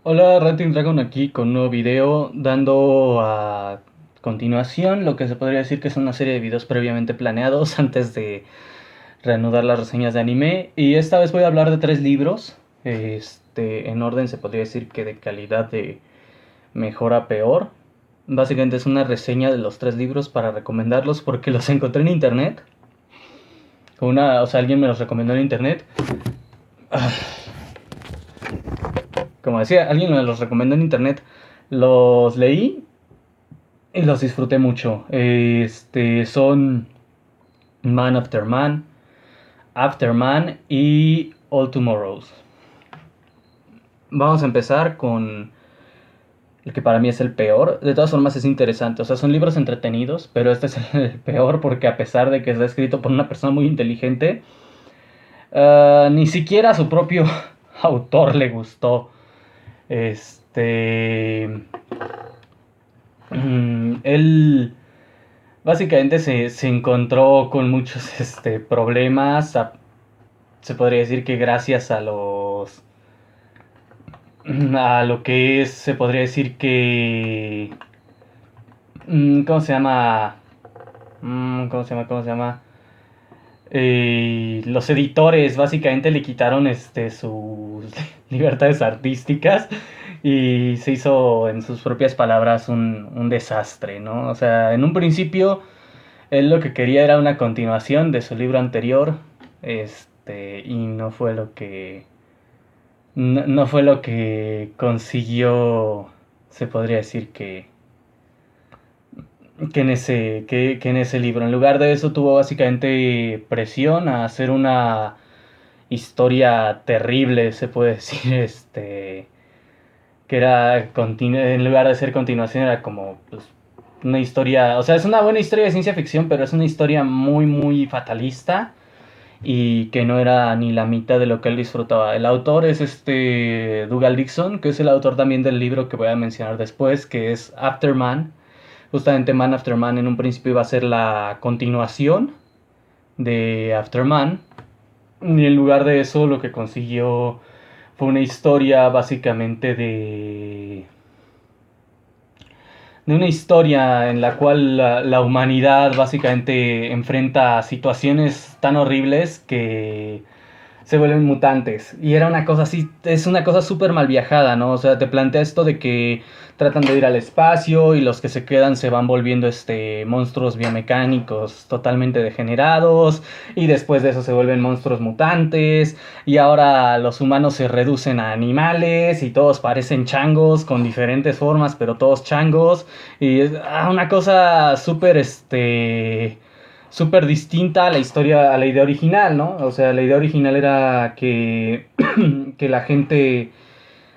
Hola, Ranting Dragon aquí con un nuevo video dando a continuación lo que se podría decir que es una serie de videos previamente planeados antes de reanudar las reseñas de anime. Y esta vez voy a hablar de tres libros, en orden se podría decir que de calidad de mejor a peor. Básicamente es una reseña de los tres libros para recomendarlos porque los encontré en internet. Alguien me los recomendó en internet. Como decía, alguien me los recomendó en internet. Los leí y los disfruté mucho. Son Man After Man, After Man y All Tomorrows. Vamos a empezar con el que para mí es el peor. De todas formas es interesante. O sea, son libros entretenidos, pero este es el peor porque a pesar de que está escrito por una persona muy inteligente, ni siquiera a su propio autor le gustó. Este... Él básicamente se encontró con muchos problemas. Se podría decir que gracias a lo que es, se podría decir que... ¿Cómo se llama? ¿Cómo se llama? Los editores básicamente le quitaron sus libertades artísticas y se hizo, en sus propias palabras, un desastre, ¿no? O sea, en un principio él lo que quería era una continuación de su libro anterior, y no fue lo que consiguió, se podría decir que en ese libro. En lugar de eso tuvo básicamente presión a hacer una historia terrible, se puede decir, que era, en lugar de ser continuación, era como pues, una historia, o sea, es una buena historia de ciencia ficción, pero es una historia muy, muy fatalista y que no era ni la mitad de lo que él disfrutaba. El autor es Dougal Dixon, que es el autor también del libro que voy a mencionar después, que es After Man. Justamente Man After Man en un principio iba a ser la continuación de After Man, y en lugar de eso lo que consiguió fue una historia básicamente de una historia en la cual la humanidad básicamente enfrenta situaciones tan horribles que se vuelven mutantes. Y era una cosa así, es una cosa súper mal viajada, ¿no? O sea, te plantea esto de que tratan de ir al espacio y los que se quedan se van volviendo monstruos biomecánicos totalmente degenerados y después de eso se vuelven monstruos mutantes y ahora los humanos se reducen a animales y todos parecen changos con diferentes formas, pero todos changos y es una cosa súper súper distinta a la historia, a la idea original, ¿no? O sea, la idea original era que, que la gente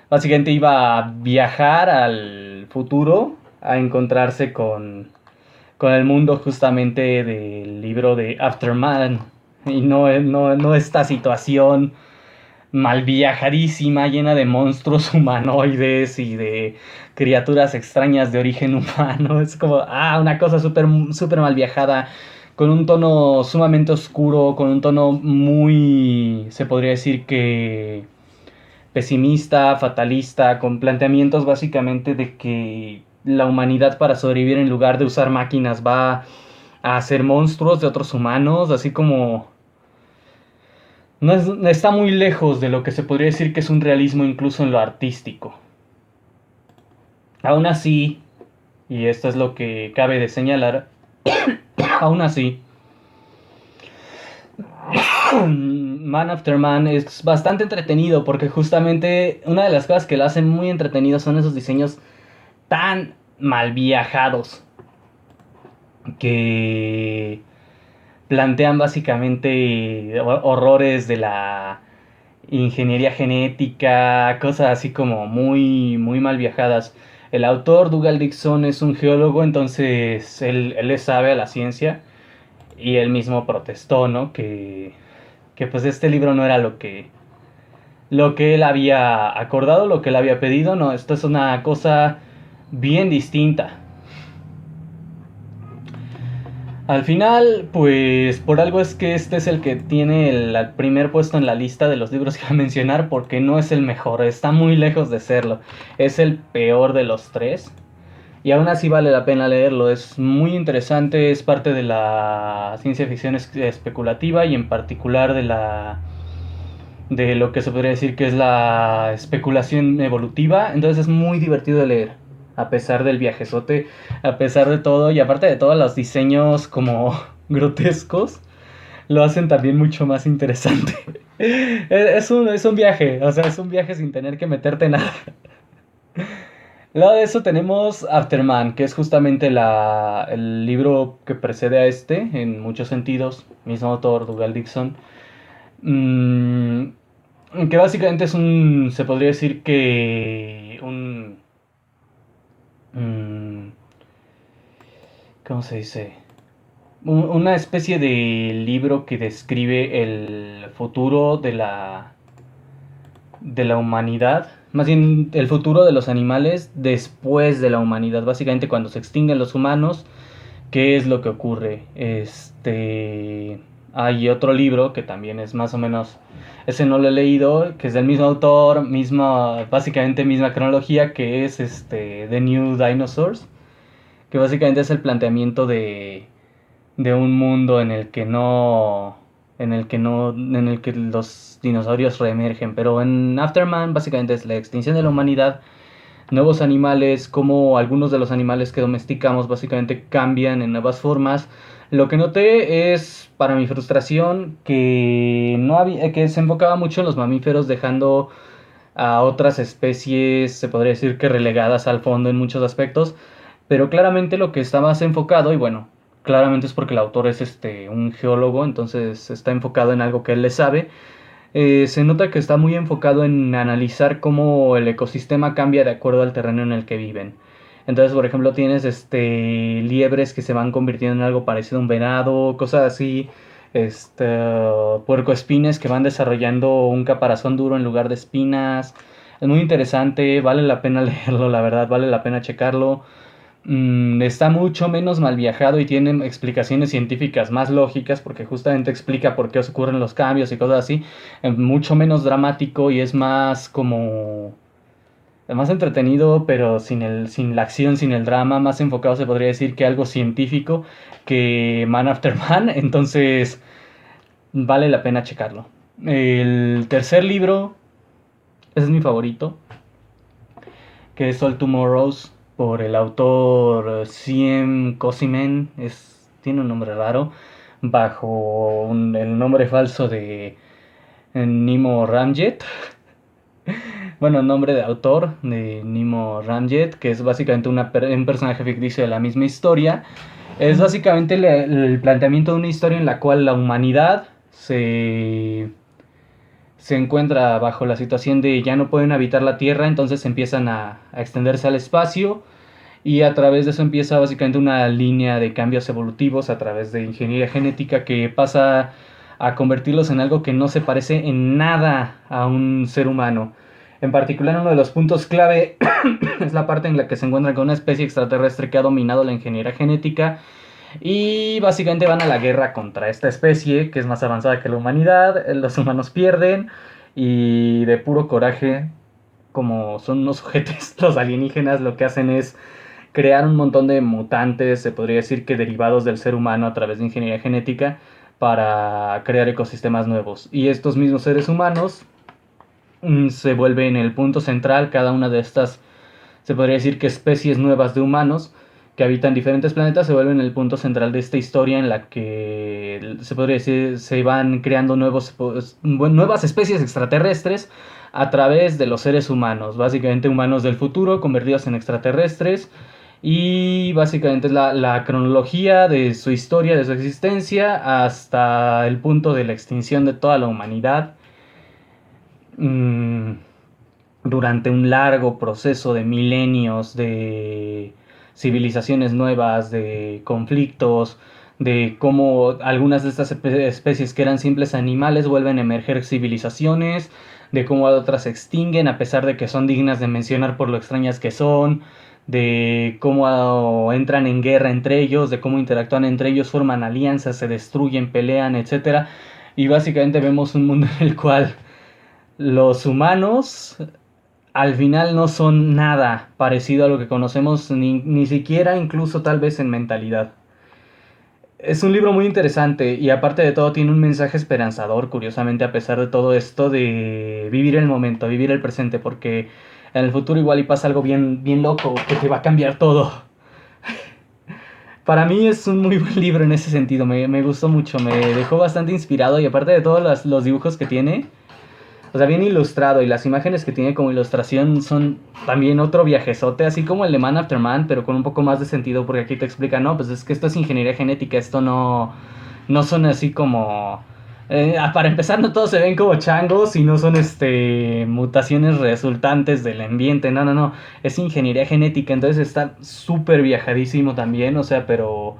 básicamente iba a viajar al futuro a encontrarse con el mundo justamente del libro de Afterman y no esta situación mal viajadísima, llena de monstruos humanoides y de criaturas extrañas de origen humano. Es como, una cosa súper súper mal viajada, con un tono sumamente oscuro, con un tono muy, se podría decir que pesimista, fatalista, con planteamientos básicamente de que la humanidad para sobrevivir en lugar de usar máquinas va a hacer monstruos de otros humanos, así como no está muy lejos de lo que se podría decir que es un realismo incluso en lo artístico. Aún así, y esto es lo que cabe de señalar, aún así, Man After Man es bastante entretenido porque justamente una de las cosas que lo hacen muy entretenido son esos diseños tan mal viajados que plantean básicamente horrores de la ingeniería genética, cosas así como muy, muy mal viajadas. El autor, Dougal Dixon, es un geólogo, entonces él le sabe a la ciencia y él mismo protestó, ¿no? Que pues este libro no era lo que él había acordado, lo que él había pedido, no, esto es una cosa bien distinta. Al final, pues por algo es que este es el que tiene el primer puesto en la lista de los libros que voy a mencionar, porque no es el mejor, está muy lejos de serlo. Es el peor de los tres. Y aún así vale la pena leerlo, es muy interesante, es parte de la ciencia ficción especulativa y en particular de lo que se podría decir que es la especulación evolutiva, entonces es muy divertido de leer, a pesar del viajezote, a pesar de todo, y aparte de todos los diseños como grotescos, lo hacen también mucho más interesante. Es un viaje, o sea, es un viaje sin tener que meterte nada. Luego de eso tenemos Afterman, que es justamente el libro que precede a este, en muchos sentidos, mismo autor, Dougal Dixon. Mm, que básicamente se podría decir que mm, ¿cómo se dice? Una especie de libro que describe el futuro de la humanidad, más bien el futuro de los animales después de la humanidad, básicamente cuando se extinguen los humanos, ¿qué es lo que ocurre? Hay otro libro que también es más o menos, ese no lo he leído, que es del mismo autor, básicamente misma cronología, que es The New Dinosaurs, que básicamente es el planteamiento de un mundo en el que los dinosaurios reemergen, pero en Afterman básicamente es la extinción de la humanidad, nuevos animales, como algunos de los animales que domesticamos básicamente cambian en nuevas formas. Lo que noté es, para mi frustración, que no había, que se enfocaba mucho en los mamíferos, dejando a otras especies, se podría decir que relegadas al fondo en muchos aspectos, pero claramente lo que está más enfocado, y bueno, claramente es porque el autor es un geólogo, entonces está enfocado en algo que él le sabe. Se nota que está muy enfocado en analizar cómo el ecosistema cambia de acuerdo al terreno en el que viven. Entonces, por ejemplo, tienes liebres que se van convirtiendo en algo parecido a un venado, cosas así. Este, puercoespines que van desarrollando un caparazón duro en lugar de espinas. Es muy interesante, vale la pena leerlo, la verdad, vale la pena checarlo. Está mucho menos mal viajado y tiene explicaciones científicas más lógicas porque justamente explica por qué ocurren los cambios y cosas así. Mucho menos dramático y es más entretenido, pero sin la acción, sin el drama, más enfocado se podría decir que algo científico que Man After Man. Entonces vale la pena checarlo. El tercer libro, ese es mi favorito, que es All Tomorrows, por el autor Siem Kosimen, tiene un nombre raro, bajo el nombre falso de Nimo Ramjet. Bueno, nombre de autor de Nimo Ramjet, que es básicamente un personaje ficticio de la misma historia. Es básicamente el planteamiento de una historia en la cual la humanidad se encuentra bajo la situación de ya no pueden habitar la Tierra, entonces empiezan a extenderse al espacio y a través de eso empieza básicamente una línea de cambios evolutivos a través de ingeniería genética que pasa a convertirlos en algo que no se parece en nada a un ser humano. En particular, uno de los puntos clave es la parte en la que se encuentran con una especie extraterrestre que ha dominado la ingeniería genética y básicamente van a la guerra contra esta especie que es más avanzada que la humanidad. Los humanos pierden y de puro coraje, como son unos ojetes, los alienígenas lo que hacen es crear un montón de mutantes, se podría decir que derivados del ser humano a través de ingeniería genética para crear ecosistemas nuevos. Y estos mismos seres humanos se vuelven el punto central, cada una de estas, se podría decir que especies nuevas de humanos que habitan diferentes planetas se vuelven el punto central de esta historia en la que se podría decir se van creando nuevas especies extraterrestres a través de los seres humanos, básicamente humanos del futuro convertidos en extraterrestres. Y básicamente es la cronología de su historia, de su existencia, hasta el punto de la extinción de toda la humanidad. Durante un largo proceso de milenios de civilizaciones nuevas, de conflictos, de cómo algunas de estas especies que eran simples animales vuelven a emerger civilizaciones, de cómo otras se extinguen a pesar de que son dignas de mencionar por lo extrañas que son, de cómo entran en guerra entre ellos, de cómo interactúan entre ellos, forman alianzas, se destruyen, pelean, etcétera. Y básicamente vemos un mundo en el cual los humanos al final no son nada parecido a lo que conocemos, ni siquiera incluso tal vez en mentalidad. Es un libro muy interesante y aparte de todo tiene un mensaje esperanzador, curiosamente, a pesar de todo esto de vivir el momento, vivir el presente, porque en el futuro igual y pasa algo bien, bien loco que te va a cambiar todo. Para mí es un muy buen libro en ese sentido, me gustó mucho, me dejó bastante inspirado y aparte de todos los dibujos que tiene, o sea, bien ilustrado y las imágenes que tiene como ilustración son también otro viajezote, así como el de Man After Man, pero con un poco más de sentido porque aquí te explica, no, pues es que esto es ingeniería genética, esto no son así como... para empezar, no todos se ven como changos y no son mutaciones resultantes del ambiente, no, es ingeniería genética, entonces está súper viajadísimo también, o sea, pero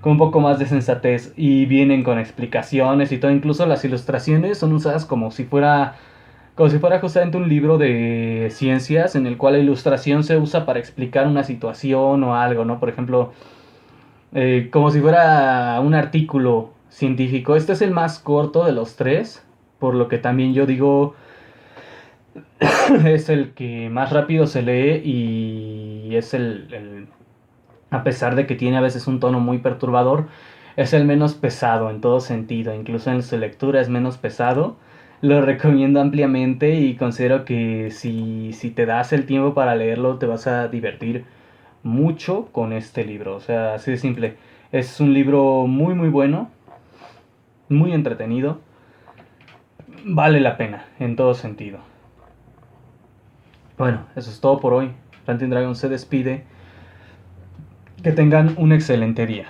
con un poco más de sensatez y vienen con explicaciones y todo, incluso las ilustraciones son usadas como si fuera justamente un libro de ciencias en el cual la ilustración se usa para explicar una situación o algo, ¿no? Por ejemplo, como si fuera un artículo científico. Este es el más corto de los tres, por lo que también yo digo es el que más rápido se lee y es a pesar de que tiene a veces un tono muy perturbador, es el menos pesado en todo sentido, incluso en su lectura es menos pesado. Lo recomiendo ampliamente y considero que si te das el tiempo para leerlo te vas a divertir mucho con este libro. O sea, así de simple. Es un libro muy muy bueno, muy entretenido. Vale la pena en todo sentido. Bueno, eso es todo por hoy. Planting Dragon se despide. Que tengan un excelente día.